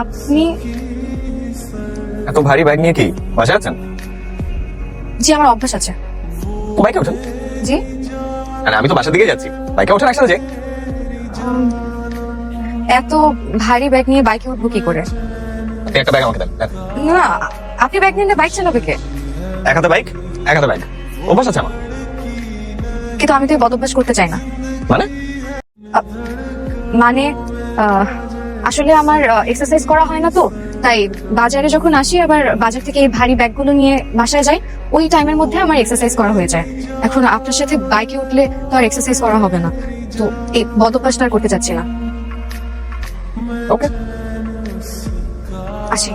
আপনি? এত ভারী ব্যাগ নিয়ে কি বাসায় আছেন? জি, আমার অভ্যাস আছে। তো বাইকে ওঠেন। জি। আরে আমি তো বাসার দিকে যাচ্ছি, বাইকে ওঠেন একসাথে যে। এত ভারী ব্যাগ নিয়ে বাইকে উঠবো কি করে? আপনি একটা ব্যাগ আমাকে দেন। না, আপনি ব্যাগ নিলে বাইক চালাবে কে? এক হাতে বাইক, এক হাতে ব্যাগ, অভ্যাস আছে আমার। কিন্তু আমি তো এই বদ অভ্যাস করতে চাই না। মানে? মানে আসলে আমার এক্সারসাইজ করা হয় না, তো তাই বাজারে যখন আসি আবার বাজার থেকে এই ভারী ব্যাগগুলো নিয়ে বাসায় যাই, ওই টাইমের মধ্যে আমার এক্সারসাইজ করা হয়ে যায়। এখন আপনার সাথে বাইকে উঠলে তো আর এক্সারসাইজ করা হবে না, তো এই বদ অভ্যাসটা আর করতে চাচ্ছি না। ওকে, আসি।